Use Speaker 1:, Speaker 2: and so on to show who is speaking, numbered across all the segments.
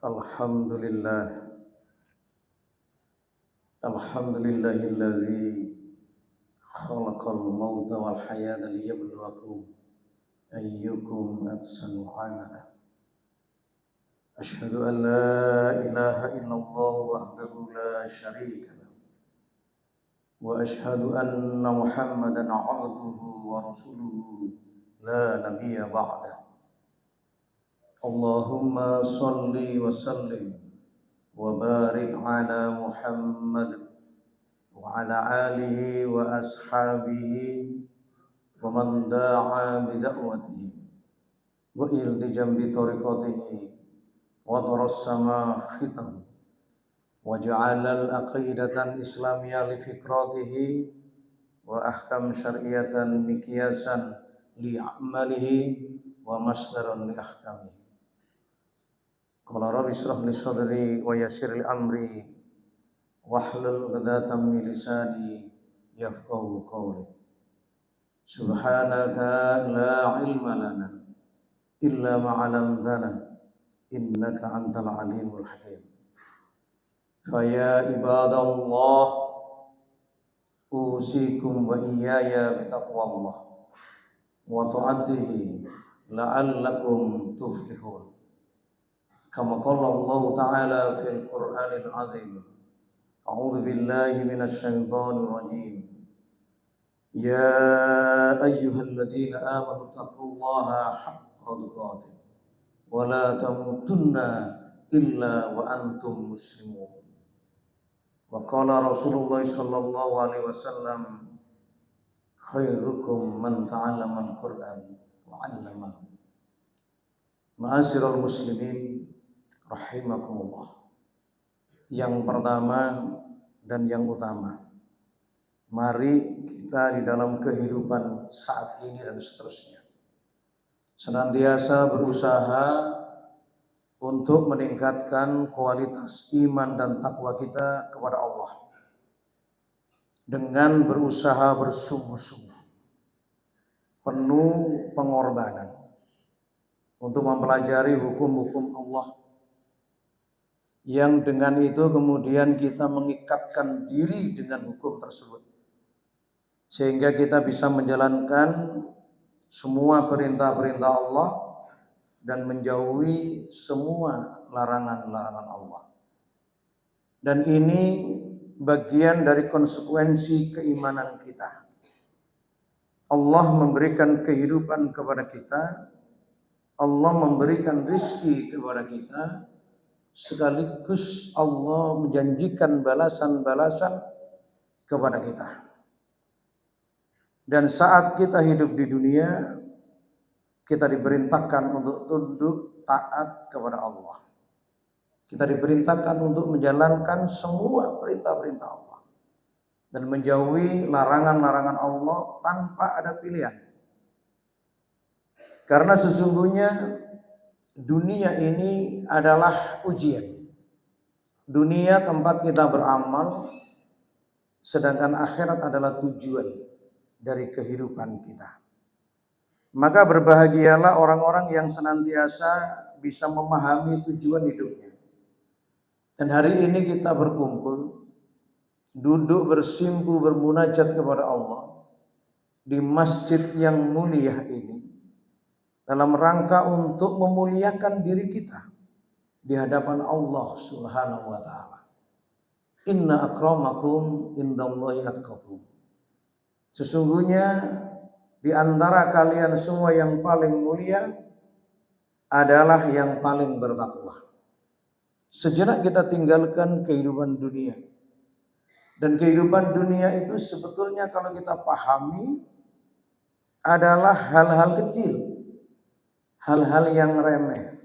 Speaker 1: Alhamdulillah, alhamdulillahilladzi khalaqal mauta wal hayata liyabluwakum ayyukum ahsanu amala. Asyhadu an la ilaha illallah wahdahu la syarika lahu wa asyhadu anna Muhammadan 'abduhu wa rasuluhu la nabiyya ba'da. Allahumma shalli wa sallim wa barik ala Muhammad wa ala alihi wa ashabihi wa man da'a bi da'watihi wa iltijam bi tariqatihi wa tarassama khitahu wa ja'ala al-aqidatan islamiyya li fikratihi wa ahkam syar'iyatan miqyasan li a'malihi wa masdaran li ahkamihi. Qala rabbi shrah li sadri wa yassir li amri wahlul 'uqdatam min lisani yafqahu qawli. Subhanaka la ilma lana illa ma 'allamtana innaka antal alimul hakim. Fa ya ibadallah usikum wa iyaya bi taqwallah wa ta'atihi la'allakum tuflihun. Kama qala Allah Ta'ala fil Qur'anil Azim. A'udzu billahi minasy syaithanir rajim. Ya ayyuhalladzina amanu taqullaha haqqa tuqatih wa la tamutunna illa wa antum muslimun. Wa qala Rasulullah sallallahu alaihi wasallam khairukum man ta'allama al-Qur'an wa 'allamahu. Ma'asyiral muslimin rahimakumullah. Yang pertama dan yang utama, mari kita di dalam kehidupan saat ini dan seterusnya senantiasa berusaha untuk meningkatkan kualitas iman dan takwa kita kepada Allah dengan berusaha bersungguh-sungguh, penuh pengorbanan untuk mempelajari hukum-hukum Allah, yang dengan itu kemudian kita mengikatkan diri dengan hukum tersebut sehingga kita bisa menjalankan semua perintah-perintah Allah dan menjauhi semua larangan-larangan Allah. Dan ini bagian dari konsekuensi keimanan kita. Allah memberikan kehidupan kepada kita, Allah memberikan rizki kepada kita, sekaligus Allah menjanjikan balasan-balasan kepada kita. Dan saat kita hidup di dunia, kita diperintahkan untuk tunduk taat kepada Allah. Kita diperintahkan untuk menjalankan semua perintah-perintah Allah dan menjauhi larangan-larangan Allah tanpa ada pilihan. Karena sesungguhnya dunia ini adalah ujian. Dunia tempat kita beramal, sedangkan akhirat adalah tujuan dari kehidupan kita. Maka berbahagialah orang-orang yang senantiasa bisa memahami tujuan hidupnya. Dan hari ini kita berkumpul, duduk bersimpu bermunajat kepada Allah di masjid yang mulia ini, dalam rangka untuk memuliakan diri kita di hadapan Allah Subhanahu wa taala. Inna akramakum indallahi atqakum. Sesungguhnya di antara kalian semua yang paling mulia adalah yang paling bertakwa. Sejenak kita tinggalkan kehidupan dunia. Dan kehidupan dunia itu sebetulnya kalau kita pahami adalah hal-hal kecil, hal-hal yang remeh,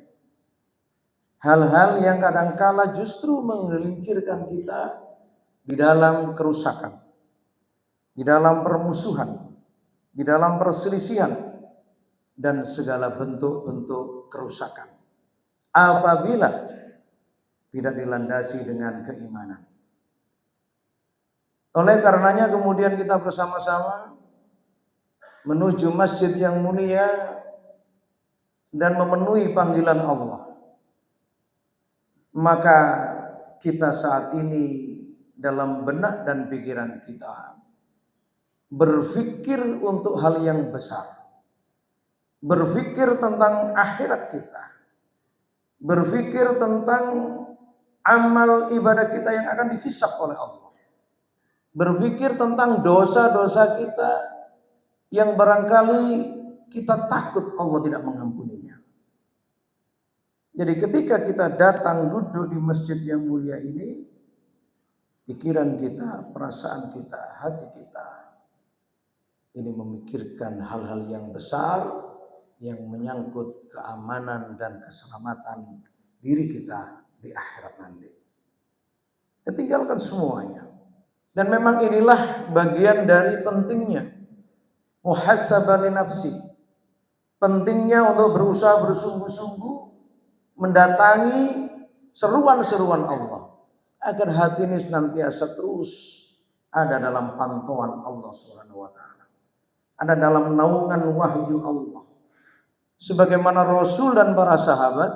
Speaker 1: hal-hal yang kadangkala justru menggelincirkan kita di dalam kerusakan, di dalam permusuhan, di dalam perselisihan, dan segala bentuk-bentuk kerusakan apabila tidak dilandasi dengan keimanan. Oleh karenanya kemudian kita bersama-sama menuju masjid yang mulia dan memenuhi panggilan Allah. Maka kita saat ini dalam benak dan pikiran kita berpikir untuk hal yang besar, berpikir tentang akhirat kita, berpikir tentang amal ibadah kita yang akan dihisab oleh Allah, berpikir tentang dosa-dosa kita yang barangkali kita takut Allah tidak mengampuninya. Jadi ketika kita datang duduk di masjid yang mulia ini, pikiran kita, perasaan kita, hati kita ini memikirkan hal-hal yang besar yang menyangkut keamanan dan keselamatan diri kita di akhirat nanti. Kita tinggalkan semuanya. Dan memang inilah bagian dari pentingnya muhasabah li nafsi. Pentingnya untuk berusaha bersungguh-sungguh mendatangi seruan-seruan Allah agar hati ini senantiasa terus ada dalam pantauan Allah Subhanahu wa taala. Ada dalam naungan wahyu Allah. Sebagaimana Rasul dan para sahabat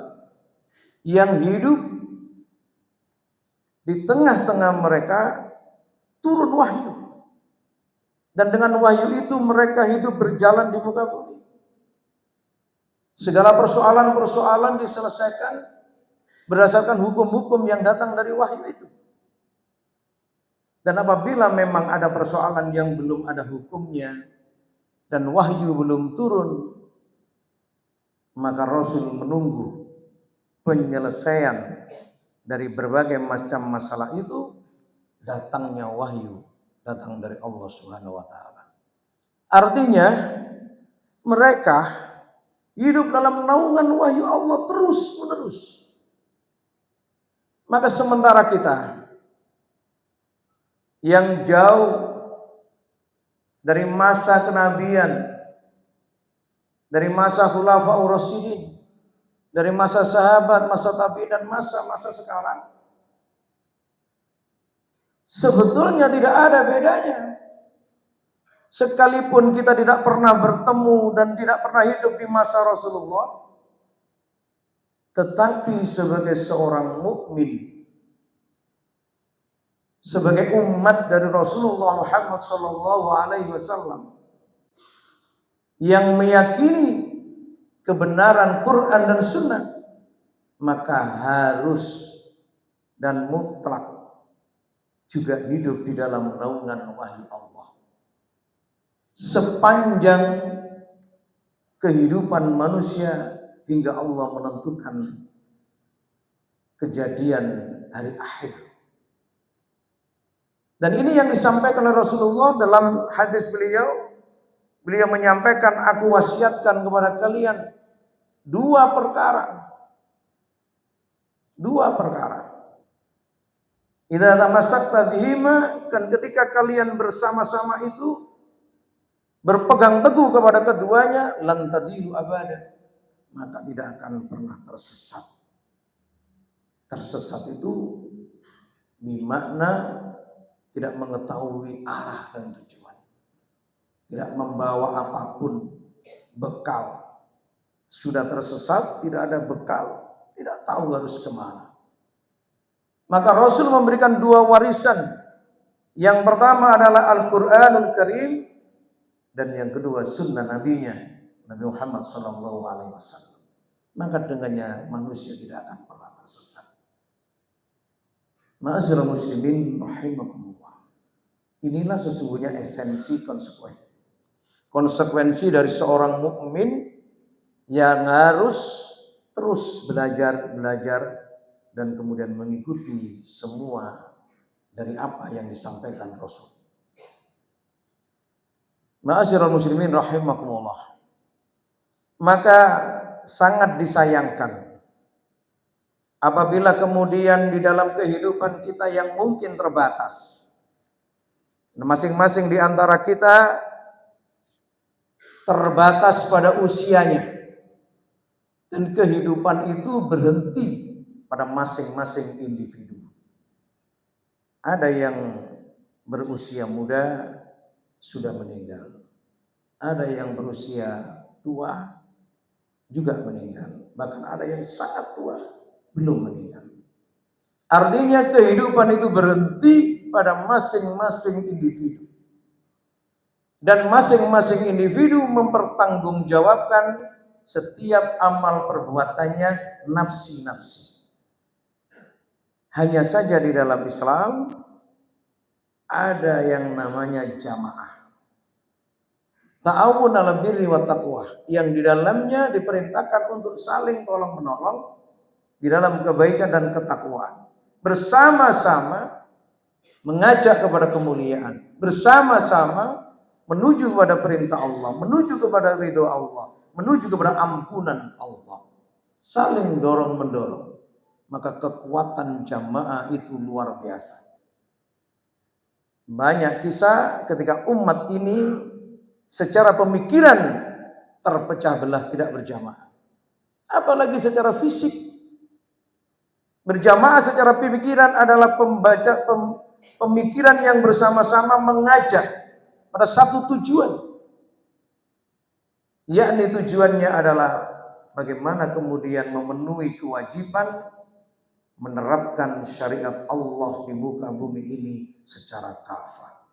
Speaker 1: yang hidup di tengah-tengah mereka turun wahyu. Dan dengan wahyu itu mereka hidup berjalan di muka bumi. Segala persoalan-persoalan diselesaikan berdasarkan hukum-hukum yang datang dari wahyu itu. Dan apabila memang ada persoalan yang belum ada hukumnya dan wahyu belum turun, maka Rasul menunggu penyelesaian dari berbagai macam masalah itu, datangnya wahyu datang dari Allah Subhanahu wa taala. Artinya mereka hidup dalam naungan wahyu Allah terus-menerus. Maka sementara kita yang jauh dari masa kenabian, dari masa khulafaur rasyidin, dari masa sahabat, masa tabi'in dan masa-masa sekarang, sebetulnya tidak ada bedanya. Sekalipun kita tidak pernah bertemu dan tidak pernah hidup di masa Rasulullah, tetapi sebagai seorang mukmin, sebagai umat dari Rasulullah Muhammad SAW yang meyakini kebenaran Quran dan Sunnah, maka harus dan mutlak juga hidup di dalam naungan wahyu Allah. Sepanjang kehidupan manusia hingga Allah menentukan kejadian hari akhir. Dan ini yang disampaikan oleh Rasulullah dalam hadis beliau. Beliau menyampaikan, aku wasiatkan kepada kalian dua perkara. Dua perkara. Idza tamassakta bihima, kan ketika kalian bersama-sama itu berpegang teguh kepada keduanya, lan tadilu abada, maka tidak akan pernah tersesat. Tersesat itu bermakna tidak mengetahui arah dan tujuan, tidak membawa apapun bekal. Sudah tersesat, tidak ada bekal, tidak tahu harus kemana. Maka Rasul memberikan dua warisan. Yang pertama adalah Al-Quranul Karim, dan yang kedua sunnah nabinya, Nabi Muhammad SAW. Maka dengannya manusia tidak akan pernah tersesat. Ma'asyiral muslimin rahimakumullah. Inilah sesungguhnya esensi konsekuensi dari seorang mukmin yang harus terus belajar dan kemudian mengikuti semua dari apa yang disampaikan Rasul. Ma'asyiral muslimin rahimakumullah. Maka sangat disayangkan apabila kemudian di dalam kehidupan kita yang mungkin terbatas, masing-masing di antara kita terbatas pada usianya, dan kehidupan itu berhenti pada masing-masing individu. Ada yang berusia muda sudah meninggal, ada yang berusia tua juga meninggal, bahkan ada yang sangat tua belum meninggal. Artinya kehidupan itu berhenti pada masing-masing individu. Dan masing-masing individu mempertanggungjawabkan setiap amal perbuatannya nafsi-nafsi. Hanya saja di dalam Islam ada yang namanya jamaah. Ta'awun 'alal birri wat taqwa, yang di dalamnya diperintahkan untuk saling tolong-menolong di dalam kebaikan dan ketakwaan. Bersama-sama mengajak kepada kemuliaan, bersama-sama menuju kepada perintah Allah, menuju kepada ridho Allah, menuju kepada ampunan Allah. Saling dorong-mendorong. Maka kekuatan jamaah itu luar biasa. Banyak kisah ketika umat ini secara pemikiran terpecah belah, tidak berjamaah. Apalagi secara fisik. Berjamaah secara pemikiran adalah pemikiran yang bersama-sama mengajak pada satu tujuan. Yakni tujuannya adalah bagaimana kemudian memenuhi kewajiban menerapkan syariat Allah di muka bumi ini secara kafah.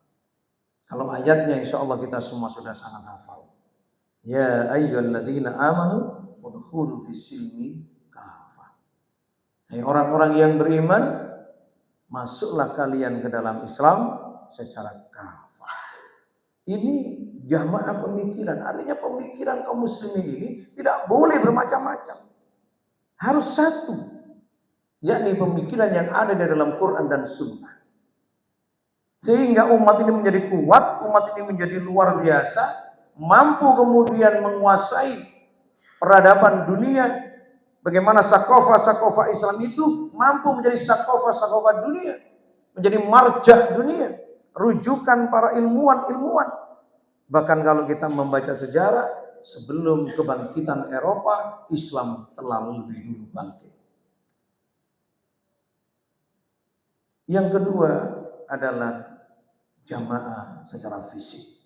Speaker 1: Kalau ayatnya insya Allah kita semua sudah sangat hafal. Ya ayyuhalladzina amanu udkhulu fis-silmi kafah. Hai orang-orang yang beriman, masuklah kalian ke dalam Islam secara kafah. Ini jamaah pemikiran. Artinya pemikiran kaum muslimin ini tidak boleh bermacam-macam. Harus satu. Yakni pemikiran yang ada di dalam Quran dan Sunnah. Sehingga umat ini menjadi kuat, umat ini menjadi luar biasa, mampu kemudian menguasai peradaban dunia. Bagaimana sakofah Islam itu mampu menjadi sakofah dunia, menjadi marja dunia, rujukan para ilmuwan. Bahkan kalau kita membaca sejarah, sebelum kebangkitan Eropa, Islam telah lebih dulu bangkit. Yang kedua adalah jamaah secara fisik.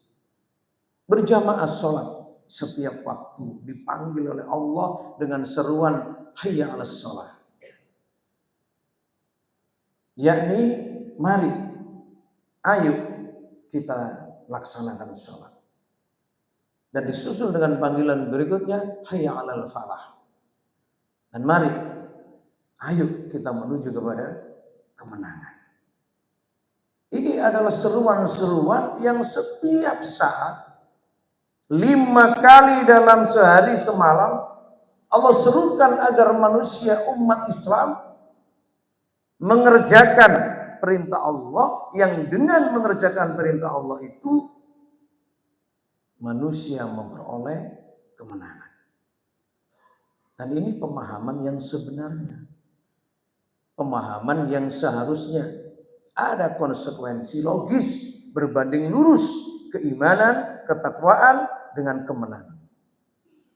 Speaker 1: Berjamaah sholat setiap waktu dipanggil oleh Allah dengan seruan hayya 'alas sholat. Yakni mari, ayo kita laksanakan sholat. Dan disusul dengan panggilan berikutnya hayya 'alal falah. Dan mari, ayo kita menuju kepada kemenangan. Ini adalah seruan-seruan yang setiap saat 5 kali dalam sehari semalam Allah serukan agar manusia umat Islam mengerjakan perintah Allah, yang dengan mengerjakan perintah Allah itu manusia memperoleh kemenangan. Dan ini pemahaman yang sebenarnya. Pemahaman yang seharusnya ada konsekuensi logis berbanding lurus keimanan, ketakwaan dengan kemenangan.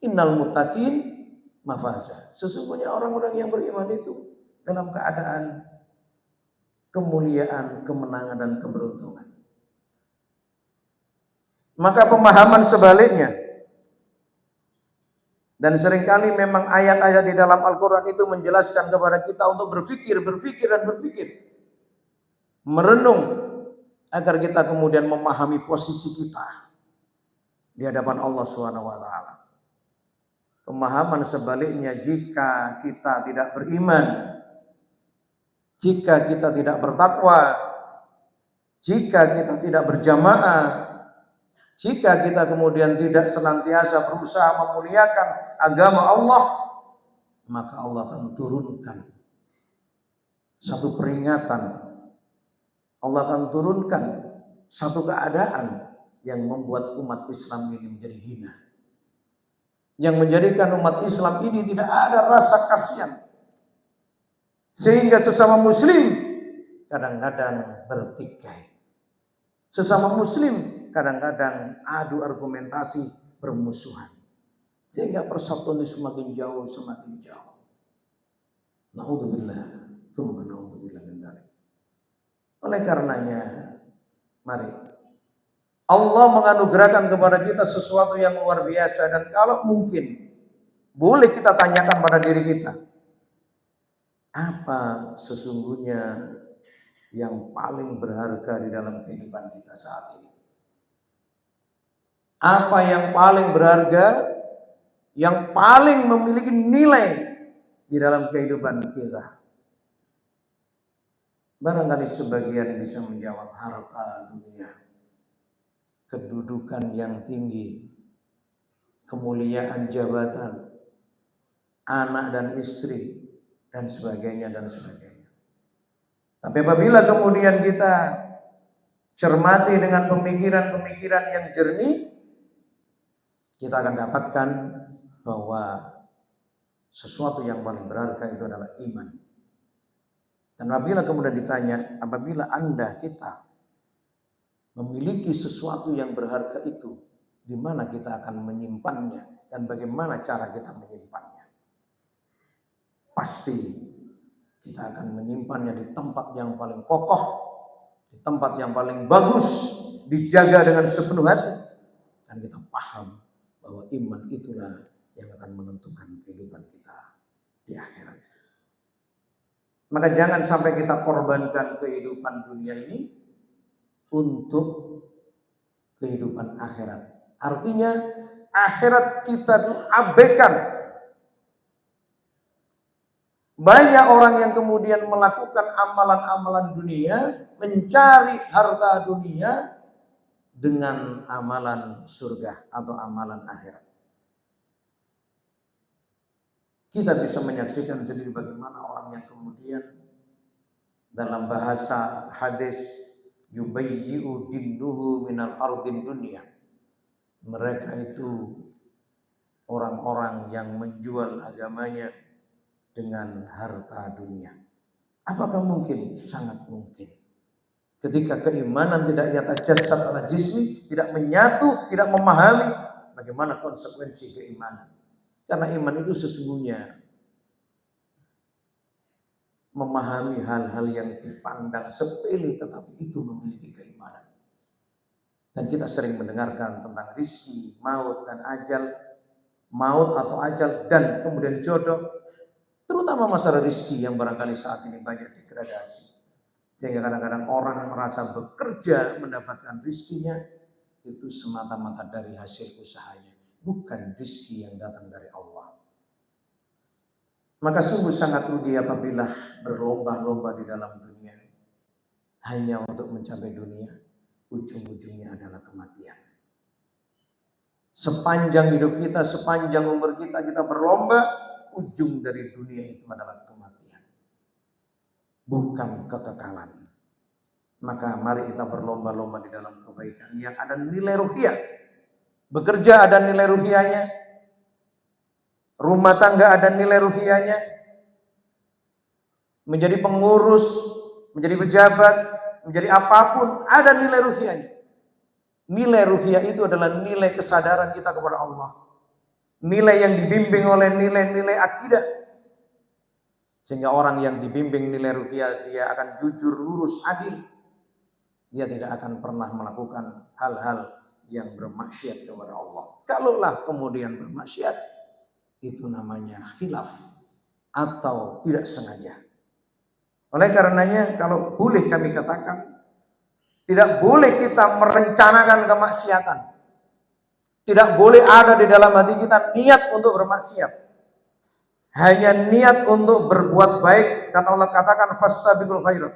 Speaker 1: Innal muttaqin mafaza. Sesungguhnya orang-orang yang beriman itu dalam keadaan kemuliaan, kemenangan dan keberuntungan. Maka pemahaman sebaliknya, dan seringkali memang ayat-ayat di dalam Al-Quran itu menjelaskan kepada kita untuk berpikir. Merenung agar kita kemudian memahami posisi kita di hadapan Allah SWT. Pemahaman sebaliknya, jika kita tidak beriman, jika kita tidak bertakwa, jika kita tidak berjamaah, jika kita kemudian tidak senantiasa berusaha memuliakan agama Allah, maka Allah akan turunkan satu peringatan. Allah akan turunkan satu keadaan yang membuat umat Islam ini menjadi hina. Yang menjadikan umat Islam ini tidak ada rasa kasihan. Sehingga sesama muslim kadang-kadang bertikai. Sesama muslim kadang-kadang adu argumentasi, bermusuhan. Sehingga persatuan itu semakin jauh. Na'udzubillah. Oleh karenanya, mari Allah menganugerahkan kepada kita sesuatu yang luar biasa. Dan kalau mungkin boleh kita tanyakan pada diri kita, Apa sesungguhnya yang paling berharga di dalam kehidupan kita saat ini? Apa yang paling berharga, yang paling memiliki nilai di dalam kehidupan kita? Barangkali sebagian bisa menjawab harta dunia, kedudukan yang tinggi, kemuliaan jabatan, anak dan istri, dan sebagainya dan sebagainya. Tapi apabila kemudian kita cermati dengan pemikiran-pemikiran yang jernih, kita akan dapatkan bahwa sesuatu yang paling berharga itu adalah iman. Dan apabila kemudian ditanya, apabila kita memiliki sesuatu yang berharga itu, di mana kita akan menyimpannya dan bagaimana cara kita menyimpannya? Pasti kita akan menyimpannya di tempat yang paling kokoh, di tempat yang paling bagus, dijaga dengan sepenuh hati. Dan kita paham bahwa iman itulah yang akan menentukan kehidupan kita di akhirat. Maka jangan sampai kita korbankan kehidupan dunia ini untuk kehidupan akhirat. Artinya akhirat kita abaikan. Banyak orang yang kemudian melakukan amalan-amalan dunia, mencari harta dunia dengan amalan surga atau amalan akhirat. Kita bisa menyaksikan sendiri bagaimana orang yang kemudian dalam bahasa hadis yubayyi'u dinnuhu minal ardin dunia. Mereka itu orang-orang yang menjual agamanya dengan harta dunia. Apakah mungkin? Sangat mungkin. Ketika keimanan tidak yatajasad ala jismi, tidak menyatu, tidak memahami bagaimana konsekuensi keimanan. Karena iman itu sesungguhnya memahami hal-hal yang dipandang sepele tetapi itu memiliki keimanan. Dan kita sering mendengarkan tentang rizki, maut dan ajal, maut atau ajal dan kemudian jodoh. Terutama masalah rizki yang barangkali saat ini banyak degradasi. Sehingga kadang-kadang orang merasa bekerja mendapatkan rizkinya itu semata-mata dari hasil usahanya. Bukan rizki yang datang dari Allah. Maka sungguh sangat rugi apabila berlomba-lomba di dalam dunia. Hanya untuk mencapai dunia. Ujung-ujungnya adalah kematian. Sepanjang hidup kita, sepanjang umur kita berlomba, ujung dari dunia itu adalah kematian. Bukan kekekalan. Maka mari kita berlomba-lomba di dalam kebaikan yang ada nilai ruhiyah. Bekerja ada nilai ruhiyahnya. Rumah tangga ada nilai ruhiyahnya. Menjadi pengurus, menjadi pejabat, menjadi apapun ada nilai ruhiyahnya. Nilai ruhiyah itu adalah nilai kesadaran kita kepada Allah. Nilai yang dibimbing oleh nilai-nilai akidah. Sehingga orang yang dibimbing nilai ruhiyah, dia akan jujur, lurus, adil. Dia tidak akan pernah melakukan hal-hal yang bermaksiat kepada Allah. Kalaulah kemudian bermaksiat, itu namanya khilaf atau tidak sengaja. Oleh karenanya, kalau boleh kami katakan, tidak boleh kita merencanakan kemaksiatan. Tidak boleh ada di dalam hati kita niat untuk bermaksiat. Hanya niat untuk berbuat baik. Karena Allah katakan fastabiqul khairat.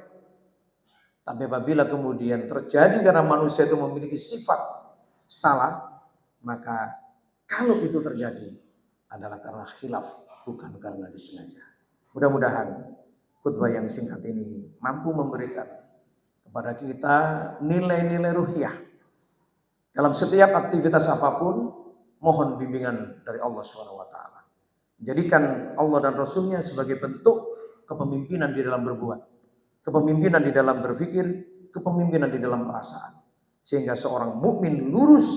Speaker 1: Tapi apabila kemudian terjadi karena manusia itu memiliki sifat salah, maka kalau itu terjadi adalah karena khilaf, bukan karena disengaja. Mudah-mudahan khutbah yang singkat ini mampu memberikan kepada kita nilai-nilai ruhiyah. Dalam setiap aktivitas apapun, mohon bimbingan dari Allah SWT. Jadikan Allah dan Rasulnya sebagai bentuk kepemimpinan di dalam berbuat, kepemimpinan di dalam berpikir, kepemimpinan di dalam perasaan. Sehingga seorang mukmin lurus,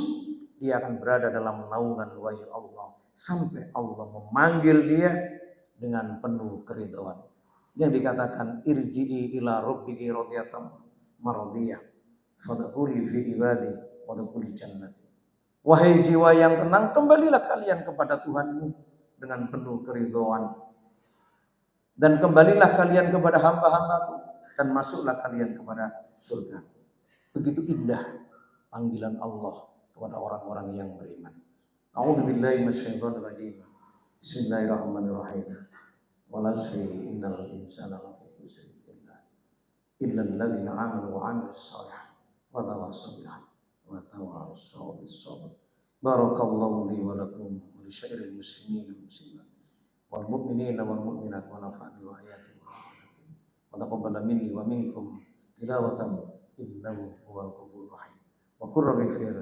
Speaker 1: dia akan berada dalam naungan wahyu Allah. Sampai Allah memanggil dia dengan penuh keridhaan. Yang dikatakan irji'i ila rabbiki radiyatan maradiyah. Fadkhuli fi ibadi wadkhuli jannati. Wahai jiwa yang tenang, kembalilah kalian kepada Tuhanmu dengan penuh keridhaan. Dan kembalilah kalian kepada hamba-hambaku dan masuklah kalian kepada surga. Begitu indah panggilan Allah kepada orang-orang yang beriman. A'udzubillahi minasyaitonir rajim. Bismillahirrahmanirrahim. Wal 'asri innal insana lafi khusr illa alladziina aamanu wa 'amilus shalihaati wa tawassaw bil haqqi wa tawassaw bis sabr. Barakallahu li wa lakum wa li syairil muslimin wal muslimat wal mu'minina wal mu'minat wa nafa'ani wa ayatihi wa taqabbala minni wa minkum tilawatan innahu huwal ghafurur rahim. Wa qur rabbi fir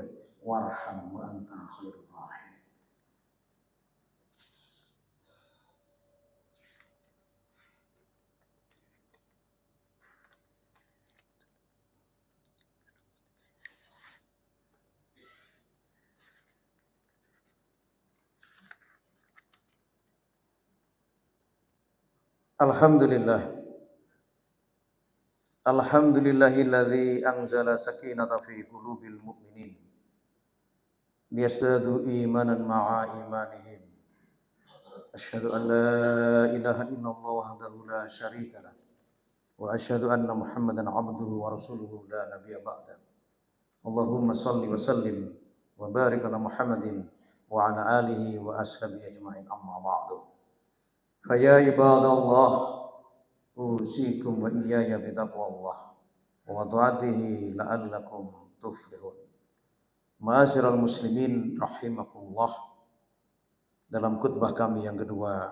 Speaker 1: warham wa anta khairur rahim. Alhamdulillah. Alhamdulillahilladzi anzala sakinata fi qulubil mu'minin liyazdadu imanan ma'a imanihim. Asyhadu an la ilaha illallah wahdahu la syarika lah wa asyhadu anna Muhammadan abduhu wa rasuluhu la nabiyya ba'da. Allahumma shalli wa sallim wa barik ala Muhammadin wa ala alihi wa ashabihi ajma'in, amma ba'du. Fa ya ibadallah usikum wa iyaya bitaqwallah wa ta'atihi la'allakum tuflihun. Ma'asyiral muslimin rahimakumullah. Dalam khutbah kami yang kedua,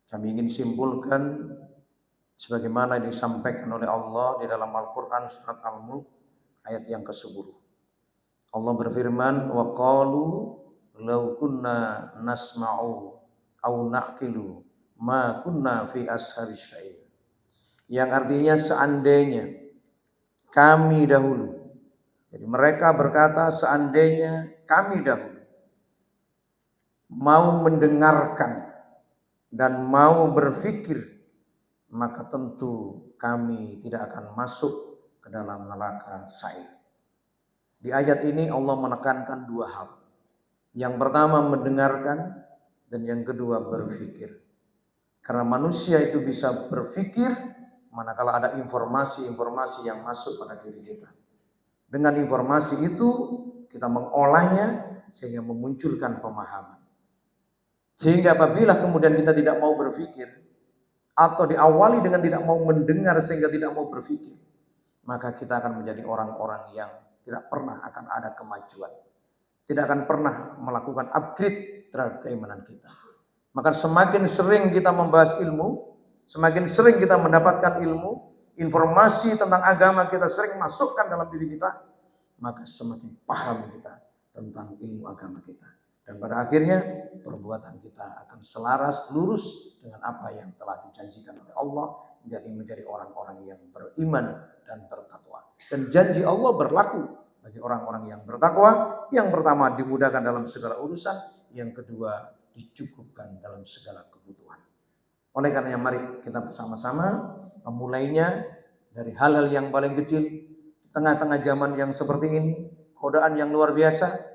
Speaker 1: kami ingin simpulkan sebagaimana disampaikan oleh Allah di dalam Al-Qur'an surat Al-Mulk ayat yang ke-10. Allah berfirman, wa qalu law kunna nasma'u aw na'qilu ma kunna fi ashabis syair. Yang artinya seandainya kami dahulu. Jadi mereka berkata seandainya kami dahulu mau mendengarkan dan mau berfikir, maka tentu kami tidak akan masuk ke dalam neraka syair. Di ayat ini Allah menekankan dua hal. Yang pertama mendengarkan dan yang kedua berfikir. Karena manusia itu bisa berfikir manakala ada informasi-informasi yang masuk pada diri kita. Dengan informasi itu kita mengolahnya sehingga memunculkan pemahaman. Sehingga apabila kemudian kita tidak mau berfikir atau diawali dengan tidak mau mendengar sehingga tidak mau berfikir, maka kita akan menjadi orang-orang yang tidak pernah akan ada kemajuan. Tidak akan pernah melakukan upgrade terhadap keimanan kita. Maka semakin sering kita membahas ilmu, semakin sering kita mendapatkan ilmu, informasi tentang agama kita sering masukkan dalam diri kita, maka semakin paham kita tentang ilmu agama kita. Dan pada akhirnya perbuatan kita akan selaras, lurus dengan apa yang telah dijanjikan oleh Allah, menjadi orang-orang yang beriman dan bertakwa. Dan janji Allah berlaku bagi orang-orang yang bertakwa. Yang pertama dimudahkan dalam segala urusan, yang kedua dicukupkan dalam segala kebutuhan. Oleh karenanya mari kita bersama-sama memulainya dari hal-hal yang paling kecil di tengah-tengah zaman yang seperti ini, godaan yang luar biasa.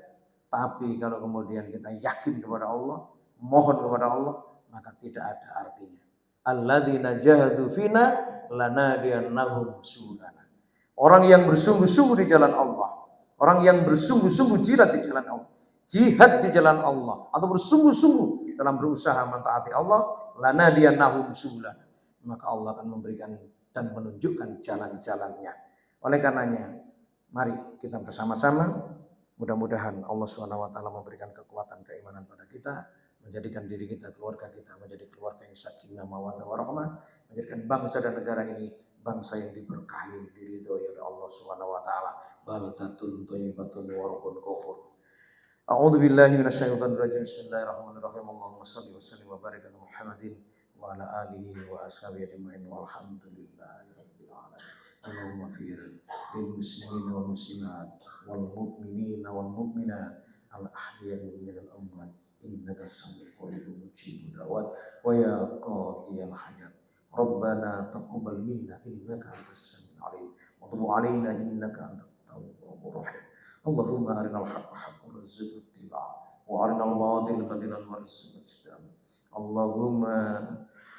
Speaker 1: Tapi kalau kemudian kita yakin kepada Allah, mohon kepada Allah, maka tidak ada artinya. Alladzina jahadu fina lanadiyannahum subulana. Orang yang bersungguh-sungguh di jalan Allah, orang yang bersungguh-sungguh jihad di jalan Allah, jihad di jalan Allah atau bersungguh-sungguh dalam berusaha mentaati Allah, lanadiyannahum subulana, maka Allah akan memberikan dan menunjukkan jalan-jalannya. Oleh karenanya, mari kita bersama-sama, mudah-mudahan Allah SWT memberikan kekuatan keimanan pada kita, menjadikan diri kita, keluarga kita menjadi keluarga yang sakinah mawaddah warahmah, menjadikan bangsa dan negara ini bangsa yang diberkahi, diridhoi oleh Allah SWT. Baldatun thayyibatun wa rabbun ghafur. A'udzu billahi minasyaitonir rajim. Bismillahirrahmanirrahim. Allahumma shalli wa sallim wa barik ala Muhammadin wa ala alihi wa ashabihi ajma'in walhamdulillahi rabbil alamin. Allahumma fir lil muslimina wal muslimat wal mu'minina wal mu'minat al ahya'i minal amwat innaka sami'un qaribun mujibud da'wat wa ya qadiyal hajat rabbana taqabbal minna innaka antas samiul alim wa tub 'alaina innaka antat tawwabur rahim. Allahumma arinal haqqa haqqan warzuqna ittiba'ah wa arinal batila batilan warzuqna ijtinab. Allahumma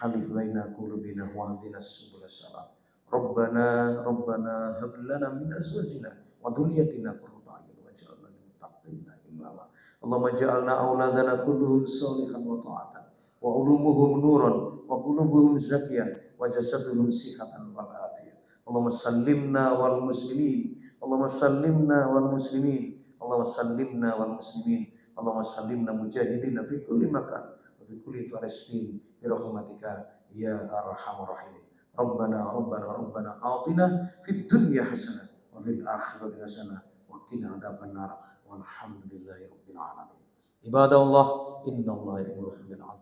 Speaker 1: alif baina qulubina wa hdina subul salam. Rabbana hab lana min azwajina wa dhurriyyatina qurrata a'yun waj'alna lil muttaqina imama. Allahumma ja'alna auladana kulluhum sholihan wa ta'atan wa ulumuhum nuran wa qulubuhum zakiyan wa jasaduhum sihatan wal afiyah. Allahumma sallimna wal muslimin. Allahumma sallimna wal muslimin. Allahumma sallimna wal muslimin. Allahumma sallimna mujahidina fi kulli makan wa fi kulli Palestin bi rahmatika ya arhamar rahimin. Rabbana atina fid dunya hasanah wa fil akhirati hasanah wa qina adzabannar. Walhamdulillahi rabbil alamin. Ibadallah, innallaha ya'muru bil 'adli